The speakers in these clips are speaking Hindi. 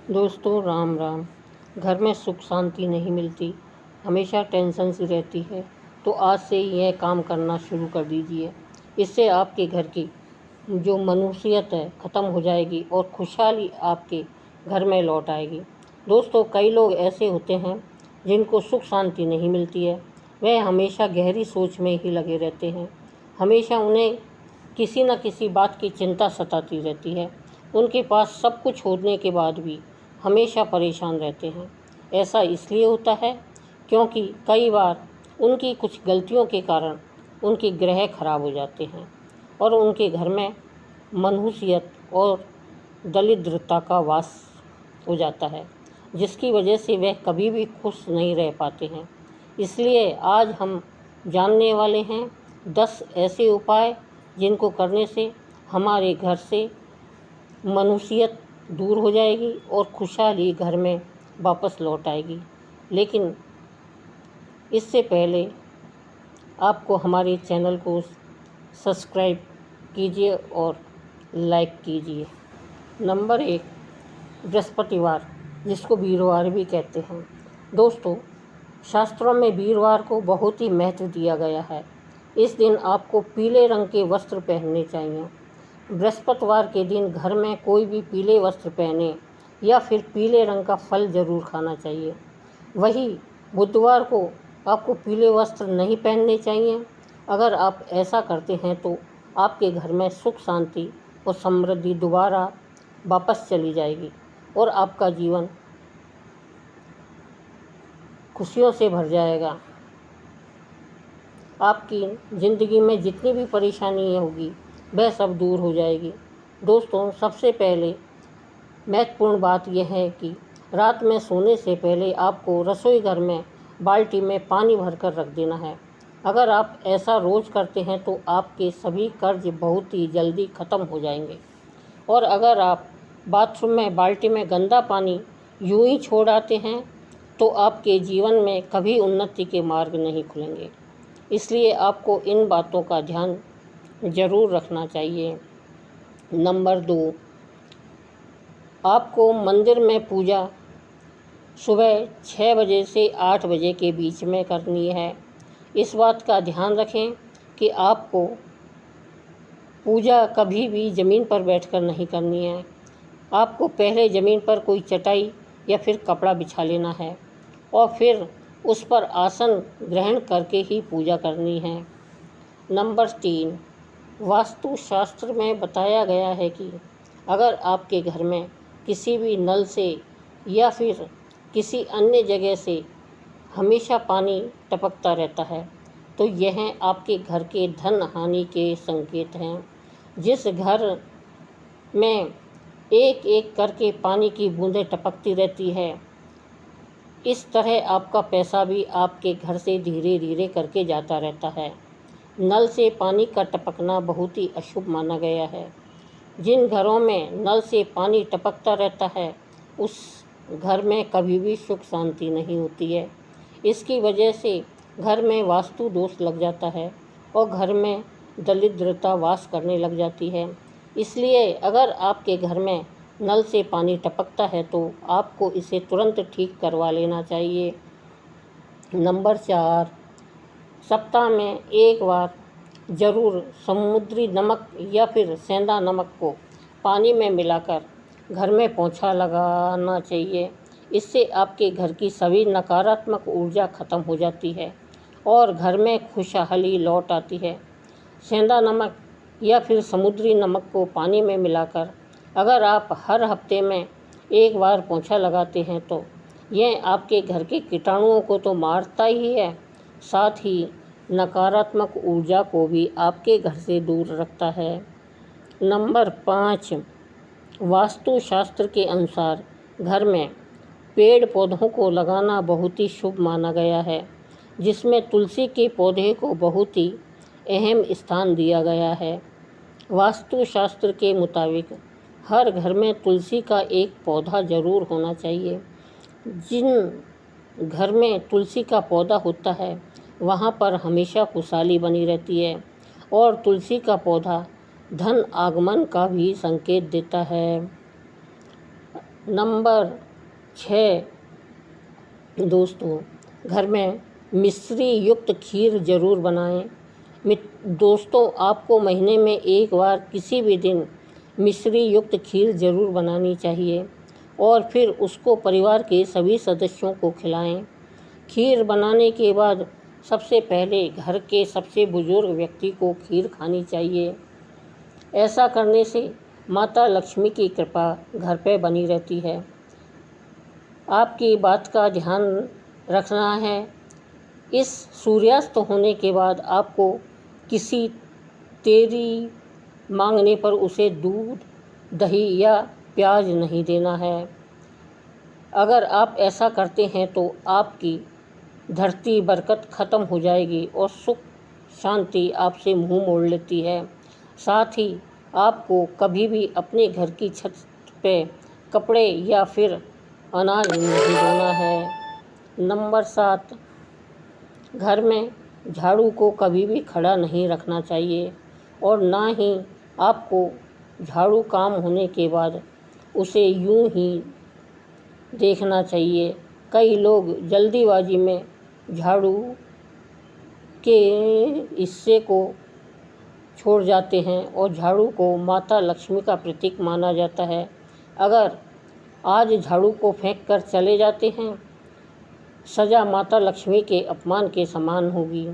दोस्तों राम राम। घर में सुख शांति नहीं मिलती, हमेशा टेंशन सी रहती है। तो आज से यह काम करना शुरू कर दीजिए। इससे आपके घर की जो मनुष्यत है ख़त्म हो जाएगी और खुशहाली आपके घर में लौट आएगी। दोस्तों, कई लोग ऐसे होते हैं जिनको सुख शांति नहीं मिलती है। वह हमेशा गहरी सोच में ही लगे रहते हैं। हमेशा उन्हें किसी न किसी बात की चिंता सताती रहती है। उनके पास सब कुछ होने के बाद भी हमेशा परेशान रहते हैं। ऐसा इसलिए होता है क्योंकि कई बार उनकी कुछ गलतियों के कारण उनके ग्रह खराब हो जाते हैं और उनके घर में मनहूसियत और दरिद्रता का वास हो जाता है, जिसकी वजह से वह कभी भी खुश नहीं रह पाते हैं। इसलिए आज हम जानने वाले हैं 10 ऐसे उपाय जिनको करने से हमारे घर से मनुष्यत दूर हो जाएगी और खुशहाली घर में वापस लौट आएगी। लेकिन इससे पहले आपको हमारे चैनल को सब्सक्राइब कीजिए और लाइक कीजिए। नंबर 1, बृहस्पतिवार, जिसको वीरवार भी कहते हैं। दोस्तों, शास्त्रों में वीरवार को बहुत ही महत्व दिया गया है। इस दिन आपको पीले रंग के वस्त्र पहनने चाहिए। बृहस्पतिवार के दिन घर में कोई भी पीले वस्त्र पहने या फिर पीले रंग का फल ज़रूर खाना चाहिए। वहीं बुधवार को आपको पीले वस्त्र नहीं पहनने चाहिए। अगर आप ऐसा करते हैं तो आपके घर में सुख शांति और समृद्धि दोबारा वापस चली जाएगी और आपका जीवन खुशियों से भर जाएगा। आपकी ज़िंदगी में जितनी भी परेशानी होगी वह सब दूर हो जाएगी। दोस्तों, सबसे पहले महत्वपूर्ण बात यह है कि रात में सोने से पहले आपको रसोई घर में बाल्टी में पानी भरकर रख देना है। अगर आप ऐसा रोज़ करते हैं तो आपके सभी कर्ज बहुत ही जल्दी ख़त्म हो जाएंगे। और अगर आप बाथरूम में बाल्टी में गंदा पानी यूं ही छोड़ आते हैं तो आपके जीवन में कभी उन्नति के मार्ग नहीं खुलेंगे। इसलिए आपको इन बातों का ध्यान ज़रूर रखना चाहिए। नंबर 2, आपको मंदिर में पूजा सुबह 6 बजे से 8 बजे के बीच में करनी है। इस बात का ध्यान रखें कि आपको पूजा कभी भी ज़मीन पर बैठकर नहीं करनी है। आपको पहले ज़मीन पर कोई चटाई या फिर कपड़ा बिछा लेना है और फिर उस पर आसन ग्रहण करके ही पूजा करनी है। नंबर 3, वास्तुशास्त्र में बताया गया है कि अगर आपके घर में किसी भी नल से या फिर किसी अन्य जगह से हमेशा पानी टपकता रहता है तो यह आपके घर के धन हानि के संकेत हैं। जिस घर में एक एक करके पानी की बूंदें टपकती रहती है, इस तरह आपका पैसा भी आपके घर से धीरे धीरे करके जाता रहता है। नल से पानी का टपकना बहुत ही अशुभ माना गया है। जिन घरों में नल से पानी टपकता रहता है उस घर में कभी भी सुख शांति नहीं होती है। इसकी वजह से घर में वास्तु दोष लग जाता है और घर में दरिद्रता वास करने लग जाती है। इसलिए अगर आपके घर में नल से पानी टपकता है तो आपको इसे तुरंत ठीक करवा लेना चाहिए। नंबर 4, सप्ताह में एक बार ज़रूर समुद्री नमक या फिर सेंधा नमक को पानी में मिलाकर घर में पोंछा लगाना चाहिए। इससे आपके घर की सभी नकारात्मक ऊर्जा ख़त्म हो जाती है और घर में खुशहाली लौट आती है। सेंधा नमक या फिर समुद्री नमक को पानी में मिलाकर अगर आप हर हफ्ते में एक बार पोंछा लगाते हैं तो यह आपके घर के कीटाणुओं को तो मारता ही है, साथ ही नकारात्मक ऊर्जा को भी आपके घर से दूर रखता है। नंबर 5, वास्तुशास्त्र के अनुसार घर में पेड़ पौधों को लगाना बहुत ही शुभ माना गया है, जिसमें तुलसी के पौधे को बहुत ही अहम स्थान दिया गया है। वास्तुशास्त्र के मुताबिक हर घर में तुलसी का एक पौधा ज़रूर होना चाहिए। जिन घर में तुलसी का पौधा होता है वहाँ पर हमेशा खुशहाली बनी रहती है और तुलसी का पौधा धन आगमन का भी संकेत देता है। नंबर 6 दोस्तों, घर में मिश्री युक्त खीर ज़रूर बनाएं। दोस्तों, आपको महीने में एक बार किसी भी दिन मिश्री युक्त खीर ज़रूर बनानी चाहिए और फिर उसको परिवार के सभी सदस्यों को खिलाएं। खीर बनाने के बाद सबसे पहले घर के सबसे बुजुर्ग व्यक्ति को खीर खानी चाहिए। ऐसा करने से माता लक्ष्मी की कृपा घर पे बनी रहती है। आपकी बात का ध्यान रखना है। इस सूर्यास्त होने के बाद आपको किसी तेरी मांगने पर उसे दूध, दही या प्याज नहीं देना है। अगर आप ऐसा करते हैं तो आपकी धरती बरकत ख़त्म हो जाएगी और सुख शांति आपसे मुंह मोड़ लेती है। साथ ही आपको कभी भी अपने घर की छत पे कपड़े या फिर अनाज नहीं धोना है। नंबर 7, घर में झाड़ू को कभी भी खड़ा नहीं रखना चाहिए और ना ही आपको झाड़ू काम होने के बाद उसे यूं ही देखना चाहिए। कई लोग जल्दीबाजी में झाड़ू के हिस्से को छोड़ जाते हैं और झाड़ू को माता लक्ष्मी का प्रतीक माना जाता है। अगर आज झाड़ू को फेंक कर चले जाते हैं, सज़ा माता लक्ष्मी के अपमान के समान होगी।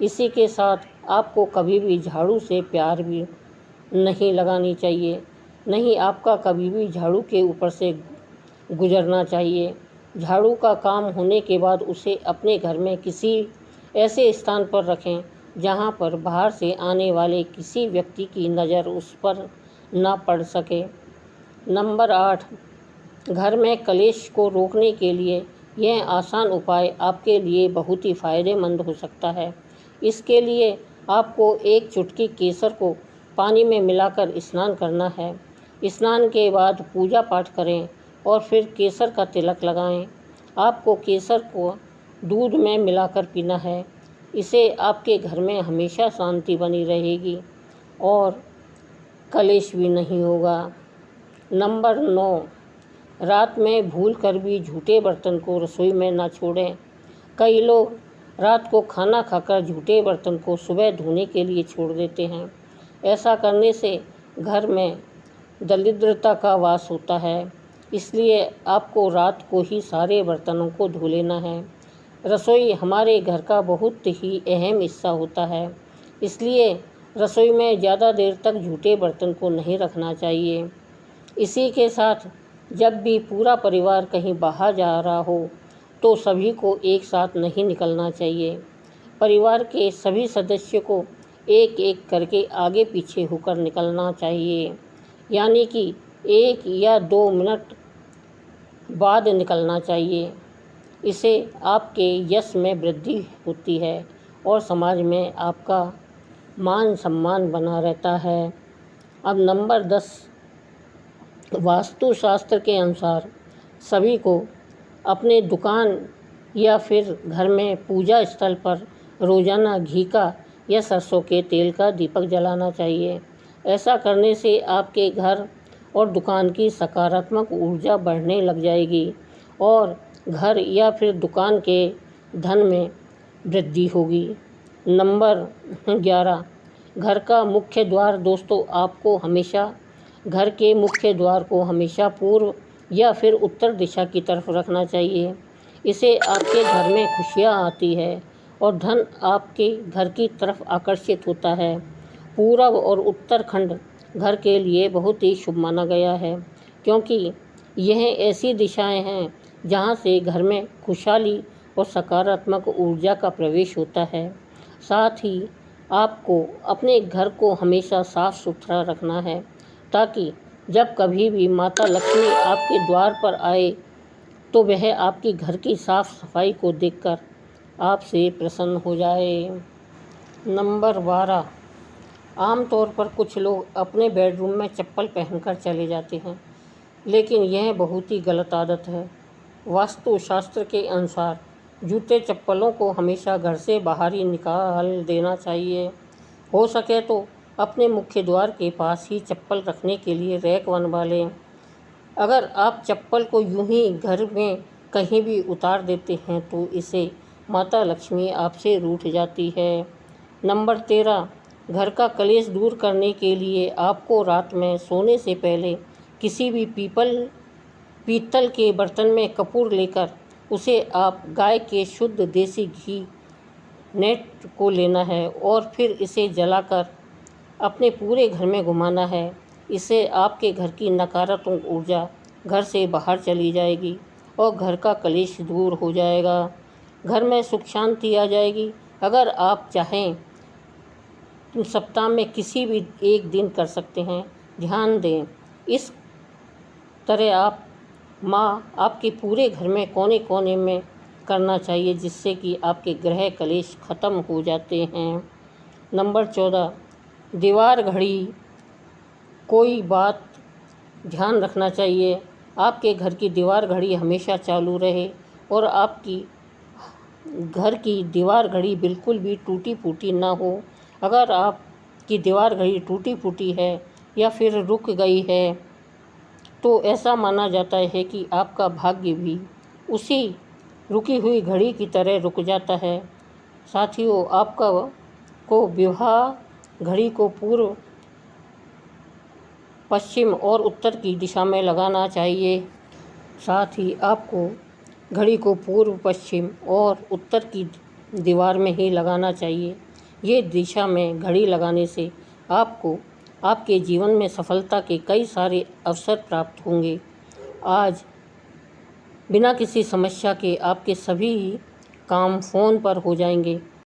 इसी के साथ आपको कभी भी झाड़ू से प्यार भी नहीं लगानी चाहिए, नहीं आपका कभी भी झाड़ू के ऊपर से गुजरना चाहिए। झाड़ू का काम होने के बाद उसे अपने घर में किसी ऐसे स्थान पर रखें जहां पर बाहर से आने वाले किसी व्यक्ति की नज़र उस पर ना पड़ सके। नंबर 8, घर में कलेश को रोकने के लिए यह आसान उपाय आपके लिए बहुत ही फ़ायदेमंद हो सकता है। इसके लिए आपको एक चुटकी केसर को पानी में मिलाकर स्नान करना है। स्नान के बाद पूजा पाठ करें और फिर केसर का तिलक लगाएं। आपको केसर को दूध में मिलाकर पीना है। इससे आपके घर में हमेशा शांति बनी रहेगी और कलेश भी नहीं होगा। नंबर 9, रात में भूल कर भी झूठे बर्तन को रसोई में ना छोड़ें। कई लोग रात को खाना खाकर झूठे बर्तन को सुबह धोने के लिए छोड़ देते हैं। ऐसा करने से घर में दरिद्रता का वास होता है। इसलिए आपको रात को ही सारे बर्तनों को धो लेना है। रसोई हमारे घर का बहुत ही अहम हिस्सा होता है, इसलिए रसोई में ज़्यादा देर तक झूठे बर्तन को नहीं रखना चाहिए। इसी के साथ जब भी पूरा परिवार कहीं बाहर जा रहा हो तो सभी को एक साथ नहीं निकलना चाहिए। परिवार के सभी सदस्य को एक एक करके आगे पीछे होकर निकलना चाहिए, यानी कि 1 या 2 मिनट बाद निकलना चाहिए। इससे आपके यश में वृद्धि होती है और समाज में आपका मान सम्मान बना रहता है। अब नंबर 10, वास्तुशास्त्र के अनुसार सभी को अपने दुकान या फिर घर में पूजा स्थल पर रोज़ाना घी का या सरसों के तेल का दीपक जलाना चाहिए। ऐसा करने से आपके घर और दुकान की सकारात्मक ऊर्जा बढ़ने लग जाएगी और घर या फिर दुकान के धन में वृद्धि होगी। नंबर 11, घर का मुख्य द्वार दोस्तों, आपको हमेशा घर के मुख्य द्वार को हमेशा पूर्व या फिर उत्तर दिशा की तरफ रखना चाहिए। इससे आपके घर में खुशियाँ आती है और धन आपके घर की तरफ आकर्षित होता है। पूर्व और उत्तर खंड घर के लिए बहुत ही शुभ माना गया है, क्योंकि यह ऐसी दिशाएं हैं जहां से घर में खुशहाली और सकारात्मक ऊर्जा का प्रवेश होता है। साथ ही आपको अपने घर को हमेशा साफ सुथरा रखना है, ताकि जब कभी भी माता लक्ष्मी आपके द्वार पर आए तो वह आपकी घर की साफ सफाई को देखकर आपसे प्रसन्न हो जाए। नंबर 12, आमतौर पर कुछ लोग अपने बेडरूम में चप्पल पहनकर चले जाते हैं, लेकिन यह बहुत ही गलत आदत है। वास्तुशास्त्र के अनुसार जूते चप्पलों को हमेशा घर से बाहर ही निकाल देना चाहिए। हो सके तो अपने मुख्य द्वार के पास ही चप्पल रखने के लिए रैक बनवा लें। अगर आप चप्पल को यूं ही घर में कहीं भी उतार देते हैं तो इसे माता लक्ष्मी आपसे रूठ जाती है। नंबर 13, घर का कलेश दूर करने के लिए आपको रात में सोने से पहले किसी भी पीतल के बर्तन में कपूर लेकर उसे आप गाय के शुद्ध देसी घी नेट को लेना है और फिर इसे जलाकर अपने पूरे घर में घुमाना है। इससे आपके घर की नकारात्मक ऊर्जा घर से बाहर चली जाएगी और घर का कलेश दूर हो जाएगा। घर में सुख शांति आ जाएगी। अगर आप चाहें तो सप्ताह में किसी भी एक दिन कर सकते हैं। ध्यान दें, इस तरह आपके पूरे घर में कोने कोने में करना चाहिए, जिससे कि आपके ग्रह कलेश ख़त्म हो जाते हैं। नंबर 14, दीवार घड़ी। कोई बात ध्यान रखना चाहिए, आपके घर की दीवार घड़ी हमेशा चालू रहे और आपकी घर की दीवार घड़ी बिल्कुल भी टूटी फूटी ना हो। अगर आपकी दीवार घड़ी टूटी फूटी है या फिर रुक गई है तो ऐसा माना जाता है कि आपका भाग्य भी उसी रुकी हुई घड़ी की तरह रुक जाता है। साथियों, को विवाह घड़ी को पूर्व, पश्चिम और उत्तर की दिशा में लगाना चाहिए। साथ ही आपको घड़ी को पूर्व, पश्चिम और उत्तर की दीवार में ही लगाना चाहिए। ये दिशा में घड़ी लगाने से आपको आपके जीवन में सफलता के कई सारे अवसर प्राप्त होंगे। आज बिना किसी समस्या के आपके सभी काम फ़ोन पर हो जाएंगे।